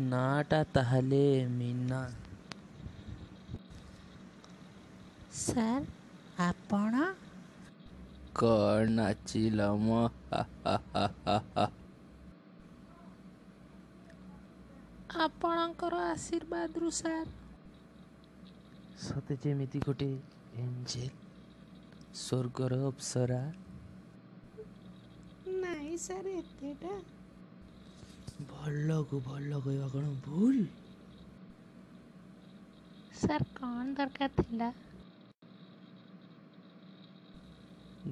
ନାଟା ତାହେଲେ ମୀନା। ସାର୍ ଆପଣ କଣ ନାଚିଲ ମ? ଆପଣଙ୍କର ଆଶୀର୍ବାଦରୁ ସାର୍। ସତେ ଯେମିତି ଗୋଟେ ଏଞ୍ଜେଲ, ସ୍ୱର୍ଗର ଅପ୍ସରା। ନାଇଁ ସାର୍ ଏତେଟା। ଭଲକୁ ଭଲ କହିବା କ'ଣ ଭୁଲ? ସାର୍ କ'ଣ ଦରକାର ଥିଲା?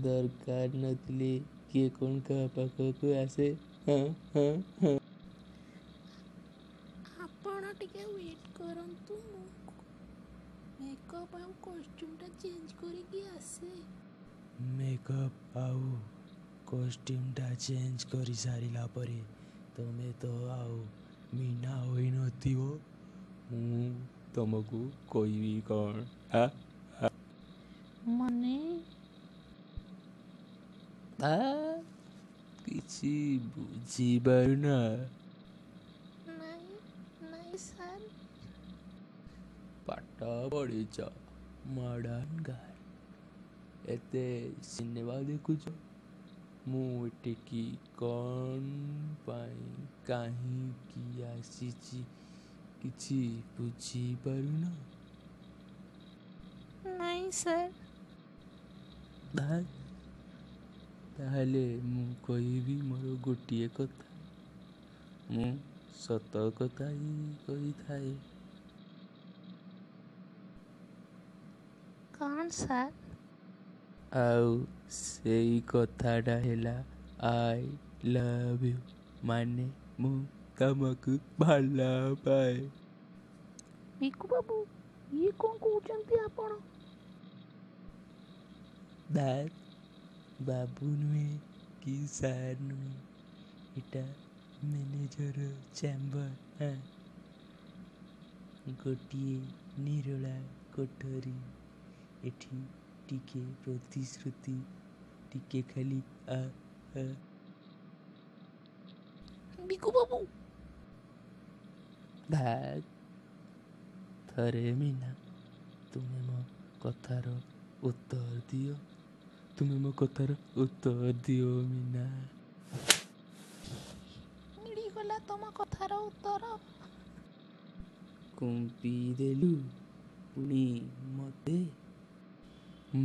ଦରକାର ନଥିଲେ କିଏ କ'ଣ କାହା ପାଖକୁ ଆସେ? ଆପଣ ଟିକେ ୱେଟ୍ କରନ୍ତୁ, ମୁଁ ମେକଅପ୍ ଆଉ କଷ୍ଟ୍ୟୁମ୍ଟା ଚେଞ୍ଜ କରିକି ଆସେ। ମେକଅପ୍ ଆଉ କଷ୍ଟ୍ୟୁମ୍ଟା ଚେଞ୍ଜ କରିସାରିଲା ପରେ ତମେ ତ ଆଉ ମୀନା ହୋଇନଥିବ। ମୁଁ ତମକୁ କହିବି କ'ଣ? ମାନେ କିଛି ବୁଝିପାରୁନା? ନାଇଁ ସାର୍। ପାଠ ପଢ଼ିଛ, ମଡ଼ର୍ଣ୍ଣ ଗାର୍ଲ, ଏତେ ସିନେମା ଦେଖୁଛ। ମୁଁ ଏଠିକି କ'ଣ ପାଇଁ କାହିଁକି ଆସିଛି କିଛି ବୁଝିପାରୁନ? ନାଇଁ ସାର୍। ତାହେଲେ ମୁଁ କହିବି ମୋର ଗୋଟିଏ କଥା। ମୁଁ ସତ କଥା ହିଁ କହିଥାଏ। କ'ଣ ସାର୍? ଆଉ ସେଇ କଥାଟା ହେଲା ଆଇ ଲଭ୍ ୟୁ, ମାନେ ମୁଁ ତମକୁ ଭଲ ପାଏ। ବିକୁ ବାବୁ, ଇଏ କ'ଣ କହୁଛନ୍ତି ଆପଣ? ବାବୁ ନୁହେଁ କି ସାର୍ ନୁହେଁ, ଏଟା ମ୍ୟାନେଜର ଚାମ୍ବର। ଗୋଟିଏ ନିରୋଳା କୋଠରୀ, ଏଠି ଟିକେ ପ୍ରତିଶ୍ରୁତି, ଟିକେ ଖାଲି ବିକୁ ବାବୁ, ଥରେ ମୀନା, ତୁମେ ମୋ କଥାର ଉତ୍ତର ଦିଅ। ତୁମେ ମୋ କଥାର ଉତ୍ତର ଦିଅ ମୀନା। ମିଳିଗଲା ତମ କଥାର ଉତ୍ତର। କୁମ୍ପି ଦେଲୁ ପୁଣି ମତେ?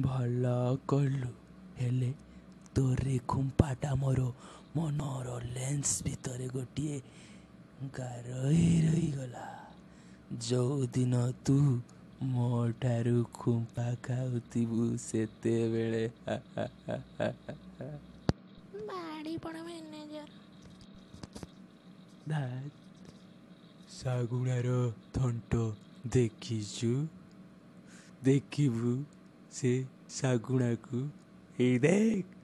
ଭଲ କଲୁ, ହେଲେ ତୋରେ ଖୁମ୍ପାଟା ମୋର ମନର ଲେନ୍ସ ଭିତରେ ଗୋଟିଏ ଗାର ରହିଗଲା। ଯୋଉଦିନ ତୁ ମୋ ଠାରୁ ଖୁମ୍ପା ଖାଉଥିବୁ ସେତେବେଳେ ବାଡ଼ି ପଣ ମ୍ୟାନେଜର। ଶାଗୁଣାର ଥଣ୍ଟ ଦେଖିଛୁ? ଦେଖିବୁ ସେ ଶାଗୁଣାକୁ? ଏଇ ଦେଖ।